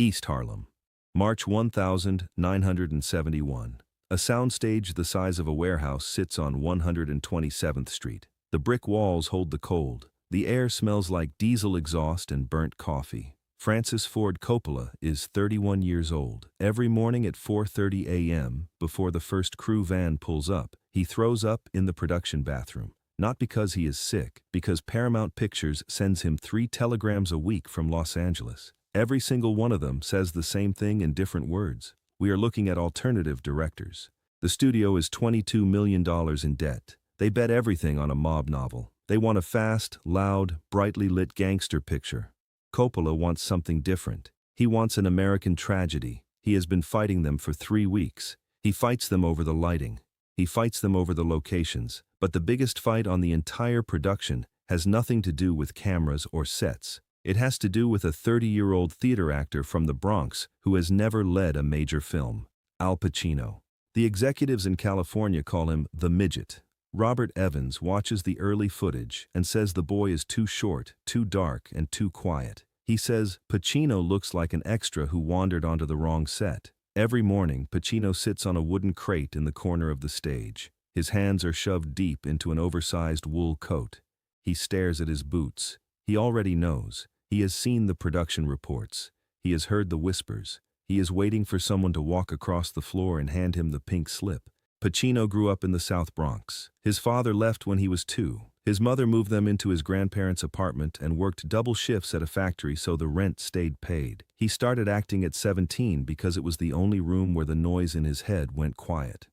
East Harlem. March 1971. A soundstage the size of a warehouse sits on 127th Street. The brick walls hold the cold. The air smells like diesel exhaust and burnt coffee. Francis Ford Coppola is 31 years old. Every morning at 4:30 a.m., before the first crew van pulls up, he throws up in the production bathroom. Not because he is sick, because Paramount Pictures sends him 3 telegrams a week from Los Angeles. Every single one of them says the same thing in different words. We are looking at alternative directors. The studio is $22 million in debt. They bet everything on a mob novel. They want a fast, loud, brightly lit gangster picture. Coppola wants something different. He wants an American tragedy. He has been fighting them for 3 weeks. He fights them over the lighting. He fights them over the locations. But the biggest fight on the entire production has nothing to do with cameras or sets. It has to do with a 30-year-old theater actor from the Bronx who has never led a major film, Al Pacino. The executives in California call him the midget. Robert Evans watches the early footage and says the boy is too short, too dark, and too quiet. He says Pacino looks like an extra who wandered onto the wrong set. Every morning, Pacino sits on a wooden crate in the corner of the stage. His hands are shoved deep into an oversized wool coat. He stares at his boots. He already knows. He has seen the production reports. He has heard the whispers. He is waiting for someone to walk across the floor and hand him the pink slip. Pacino grew up in the South Bronx. His father left when he was 2. His mother moved them into his grandparents' apartment and worked double shifts at a factory so the rent stayed paid. He started acting at 17 because it was the only room where the noise in his head went quiet.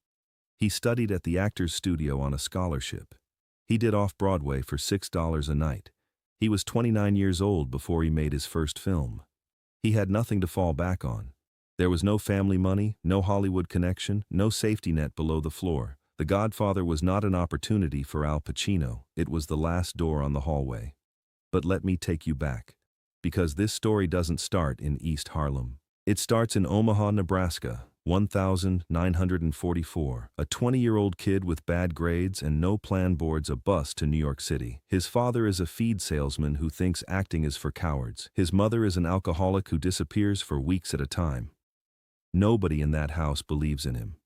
He studied at the Actors Studio on a scholarship. He did off-Broadway for $6 a night. He was 29 years old before he made his first film. He had nothing to fall back on. There was no family money, no Hollywood connection, no safety net below the floor. The Godfather was not an opportunity for Al Pacino. It was the last door on the hallway. But let me take you back. Because this story doesn't start in East Harlem. It starts in Omaha, Nebraska, 1944. A 20-year-old kid with bad grades and no plan boards a bus to New York City. His father is a feed salesman who thinks acting is for cowards. His mother is an alcoholic who disappears for weeks at a time. Nobody in that house believes in him.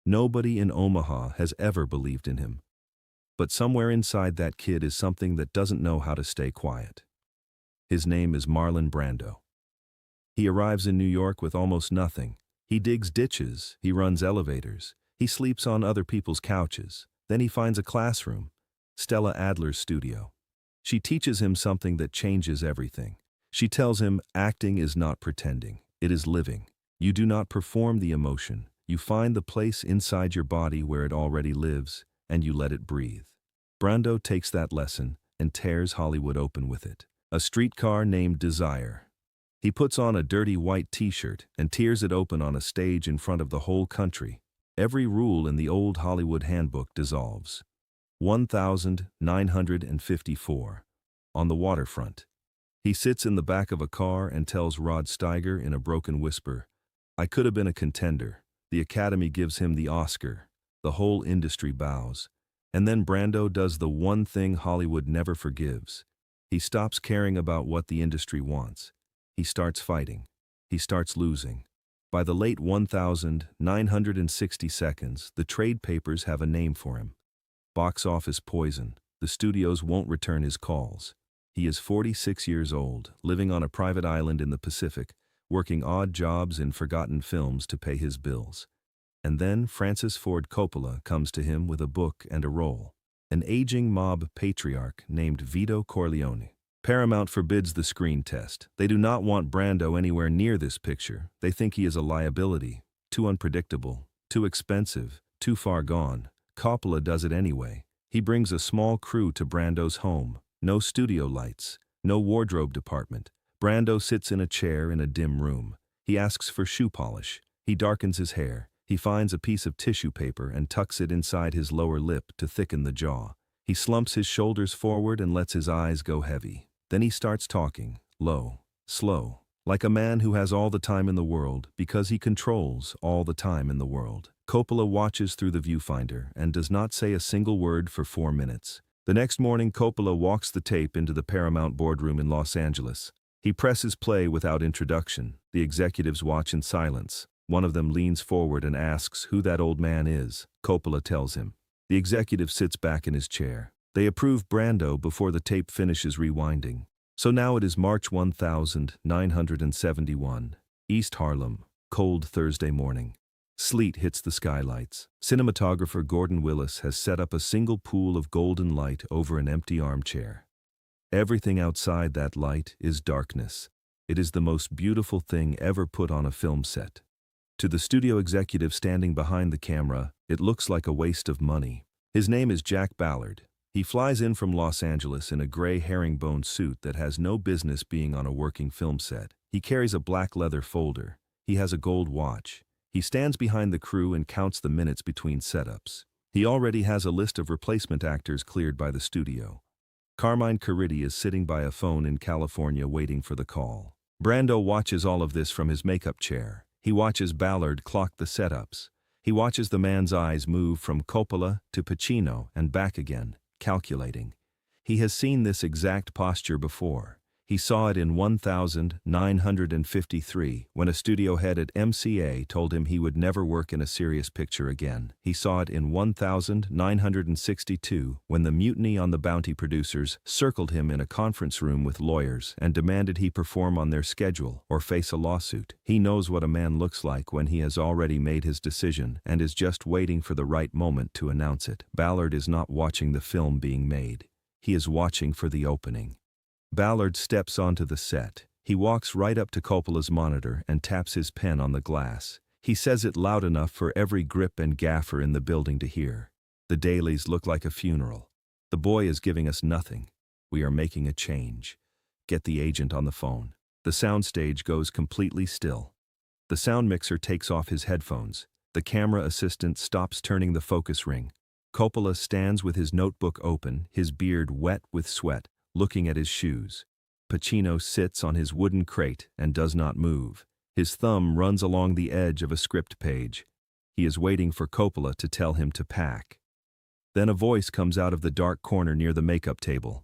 Nobody in Omaha has ever believed in him. But somewhere inside that kid is something that doesn't know how to stay quiet. His name is Marlon Brando. He arrives in New York with almost nothing. He digs ditches, he runs elevators, he sleeps on other people's couches. Then he finds a classroom, Stella Adler's studio. She teaches him something that changes everything. She tells him acting is not pretending, it is living. You do not perform the emotion. You find the place inside your body where it already lives, and you let it breathe. Brando takes that lesson and tears Hollywood open with it. A streetcar named Desire. He puts on a dirty white t-shirt and tears it open on a stage in front of the whole country. Every rule in the old Hollywood handbook dissolves. 1954. On the waterfront. He sits in the back of a car and tells Rod Steiger in a broken whisper, "I could have been a contender." The Academy gives him the Oscar. The whole industry bows. And then Brando does the one thing Hollywood never forgives. He stops caring about what the industry wants. He starts fighting. He starts losing. By the late 1960 seconds, the trade papers have a name for him. Box office poison. The studios won't return his calls. He is 46 years old, living on a private island in the Pacific, working odd jobs in forgotten films to pay his bills. And then Francis Ford Coppola comes to him with a book and a role. An aging mob patriarch named Vito Corleone. Paramount forbids the screen test. They do not want Brando anywhere near this picture. They think he is a liability, too unpredictable, too expensive, too far gone. Coppola does it anyway. He brings a small crew to Brando's home. No studio lights, no wardrobe department. Brando sits in a chair in a dim room. He asks for shoe polish. He darkens his hair. He finds a piece of tissue paper and tucks it inside his lower lip to thicken the jaw. He slumps his shoulders forward and lets his eyes go heavy. Then he starts talking, low, slow, like a man who has all the time in the world because he controls all the time in the world. Coppola watches through the viewfinder and does not say a single word for 4 minutes. The next morning, Coppola walks the tape into the Paramount boardroom in Los Angeles. He presses play without introduction. The executives watch in silence. One of them leans forward and asks who that old man is. Coppola tells him. The executive sits back in his chair. They approve Brando before the tape finishes rewinding. So now it is March 1971, East Harlem, cold Thursday morning. Sleet hits the skylights. Cinematographer Gordon Willis has set up a single pool of golden light over an empty armchair. Everything outside that light is darkness. It is the most beautiful thing ever put on a film set. To the studio executive standing behind the camera, it looks like a waste of money. His name is Jack Ballard. He flies in from Los Angeles in a gray herringbone suit that has no business being on a working film set. He carries a black leather folder. He has a gold watch. He stands behind the crew and counts the minutes between setups. He already has a list of replacement actors cleared by the studio. Carmine Caridi is sitting by a phone in California waiting for the call. Brando watches all of this from his makeup chair. He watches Ballard clock the setups. He watches the man's eyes move from Coppola to Pacino and back again, calculating. He has seen this exact posture before. He saw it in 1953 when a studio head at MCA told him he would never work in a serious picture again. He saw it in 1962 when the mutiny on the Bounty producers circled him in a conference room with lawyers and demanded he perform on their schedule or face a lawsuit. He knows what a man looks like when he has already made his decision and is just waiting for the right moment to announce it. Ballard is not watching the film being made. He is watching for the opening. Ballard steps onto the set. He walks right up to Coppola's monitor and taps his pen on the glass. He says it loud enough for every grip and gaffer in the building to hear. The dailies look like a funeral. The boy is giving us nothing. We are making a change. Get the agent on the phone. The soundstage goes completely still. The sound mixer takes off his headphones. The camera assistant stops turning the focus ring. Coppola stands with his notebook open, his beard wet with sweat, looking at his shoes. Pacino sits on his wooden crate and does not move. His thumb runs along the edge of a script page. He is waiting for Coppola to tell him to pack. Then a voice comes out of the dark corner near the makeup table.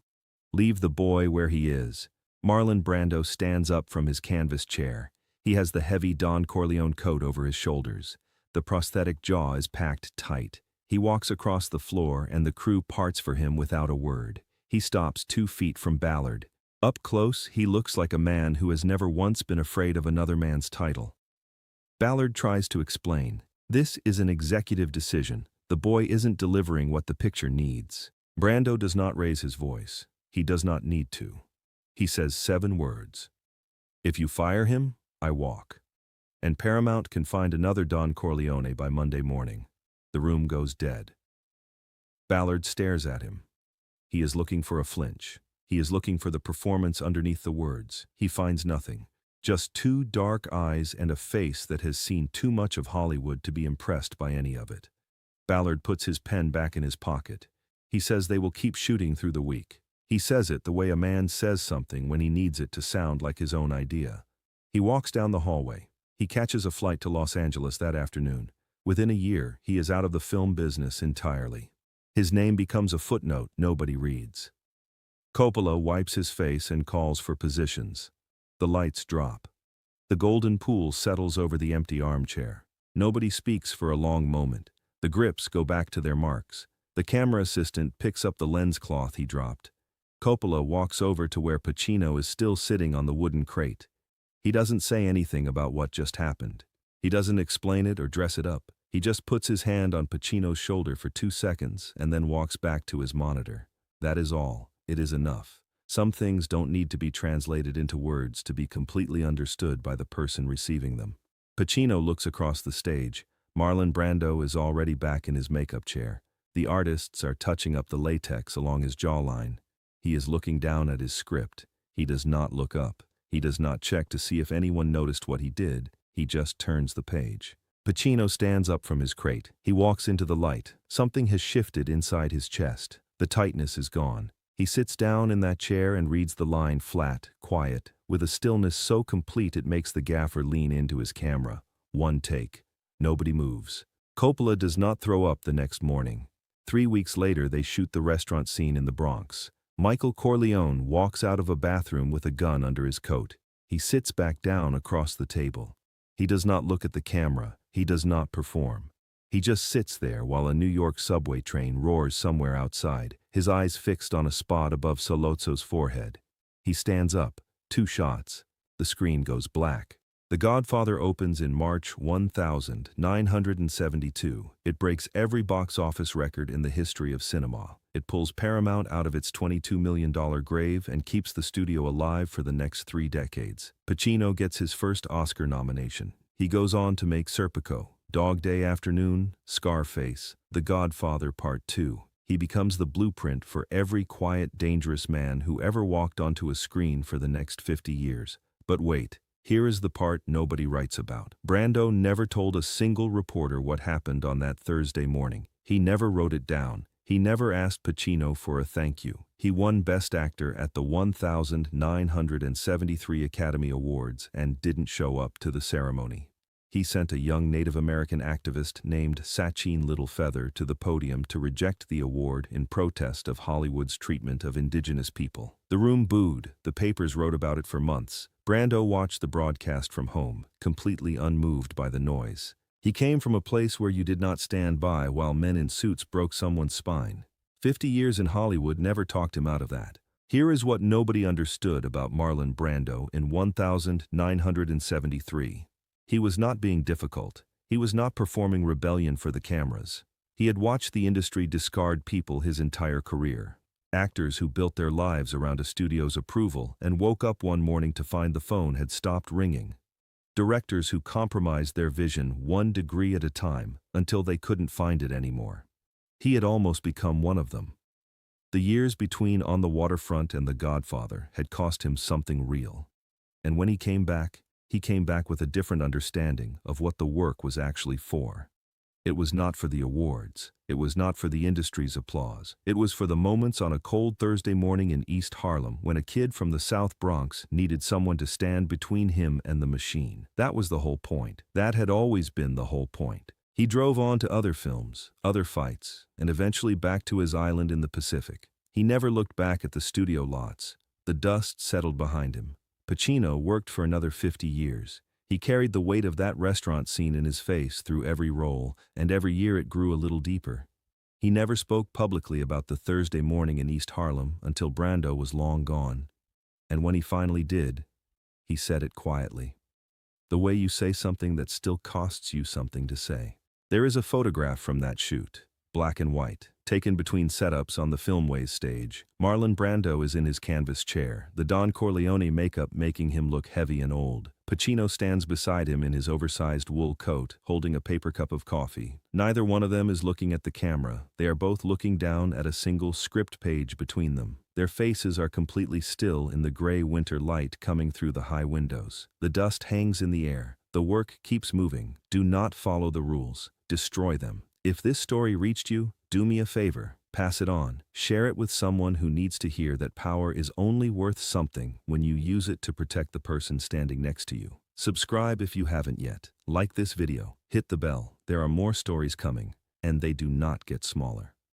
Leave the boy where he is. Marlon Brando stands up from his canvas chair. He has the heavy Don Corleone coat over his shoulders. The prosthetic jaw is packed tight. He walks across the floor and the crew parts for him without a word. He stops 2 feet from Ballard. Up close, he looks like a man who has never once been afraid of another man's title. Ballard tries to explain. This is an executive decision. The boy isn't delivering what the picture needs. Brando does not raise his voice. He does not need to. He says 7 words. If you fire him, I walk. And Paramount can find another Don Corleone by Monday morning. The room goes dead. Ballard stares at him. He is looking for a flinch. He is looking for the performance underneath the words. He finds nothing. Just 2 dark eyes and a face that has seen too much of Hollywood to be impressed by any of it. Ballard puts his pen back in his pocket. He says they will keep shooting through the week. He says it the way a man says something when he needs it to sound like his own idea. He walks down the hallway. He catches a flight to Los Angeles that afternoon. Within a year, he is out of the film business entirely. His name becomes a footnote nobody reads. Coppola wipes his face and calls for positions. The lights drop. The golden pool settles over the empty armchair. Nobody speaks for a long moment. The grips go back to their marks. The camera assistant picks up the lens cloth he dropped. Coppola walks over to where Pacino is still sitting on the wooden crate. He doesn't say anything about what just happened. He doesn't explain it or dress it up. He just puts his hand on Pacino's shoulder for 2 seconds and then walks back to his monitor. That is all. It is enough. Some things don't need to be translated into words to be completely understood by the person receiving them. Pacino looks across the stage. Marlon Brando is already back in his makeup chair. The artists are touching up the latex along his jawline. He is looking down at his script. He does not look up. He does not check to see if anyone noticed what he did. He just turns the page. Pacino stands up from his crate. He walks into the light. Something has shifted inside his chest. The tightness is gone. He sits down in that chair and reads the line flat, quiet, with a stillness so complete it makes the gaffer lean into his camera. 1 take. Nobody moves. Coppola does not throw up the next morning. 3 weeks later, they shoot the restaurant scene in the Bronx. Michael Corleone walks out of a bathroom with a gun under his coat. He sits back down across the table. He does not look at the camera. He does not perform. He just sits there while a New York subway train roars somewhere outside, his eyes fixed on a spot above Sollozzo's forehead. He stands up. 2 shots. The screen goes black. The Godfather opens in March 1972. It breaks every box office record in the history of cinema. It pulls Paramount out of its $22 million grave and keeps the studio alive for the next 3 decades. Pacino gets his first Oscar nomination. He goes on to make Serpico, Dog Day Afternoon, Scarface, The Godfather Part 2. He becomes the blueprint for every quiet, dangerous man who ever walked onto a screen for the next 50 years. But wait, here is the part nobody writes about. Brando never told a single reporter what happened on that Thursday morning. He never wrote it down. He never asked Pacino for a thank you. He won Best Actor at the 1973 Academy Awards and didn't show up to the ceremony. He sent a young Native American activist named Sachin Littlefeather to the podium to reject the award in protest of Hollywood's treatment of indigenous people. The room booed. The papers wrote about it for months. Brando watched the broadcast from home, completely unmoved by the noise. He came from a place where you did not stand by while men in suits broke someone's spine. 50 years in Hollywood never talked him out of that. Here is what nobody understood about Marlon Brando in 1973. He was not being difficult. He was not performing rebellion for the cameras. He had watched the industry discard people his entire career. Actors who built their lives around a studio's approval and woke up one morning to find the phone had stopped ringing. Directors who compromised their vision 1 degree at a time until they couldn't find it anymore. He had almost become one of them. The years between On the Waterfront and The Godfather had cost him something real. And when he came back with a different understanding of what the work was actually for. It was not for the awards. It was not for the industry's applause. It was for the moments on a cold Thursday morning in East Harlem when a kid from the South Bronx needed someone to stand between him and the machine. That was the whole point. That had always been the whole point. He drove on to other films, other fights, and eventually back to his island in the Pacific. He never looked back at the studio lots. The dust settled behind him. Pacino worked for another 50 years. He carried the weight of that restaurant scene in his face through every role, and every year it grew a little deeper. He never spoke publicly about the Thursday morning in East Harlem until Brando was long gone. And when he finally did, he said it quietly. The way you say something that still costs you something to say. There is a photograph from that shoot, black and white, taken between setups on the Filmways stage. Marlon Brando is in his canvas chair, the Don Corleone makeup making him look heavy and old. Pacino stands beside him in his oversized wool coat, holding a paper cup of coffee. Neither one of them is looking at the camera. They are both looking down at a single script page between them. Their faces are completely still in the gray winter light coming through the high windows. The dust hangs in the air. The work keeps moving. Do not follow the rules. Destroy them. If this story reached you, do me a favor. Pass it on. Share it with someone who needs to hear that power is only worth something when you use it to protect the person standing next to you. Subscribe if you haven't yet. Like this video. Hit the bell. There are more stories coming, and they do not get smaller.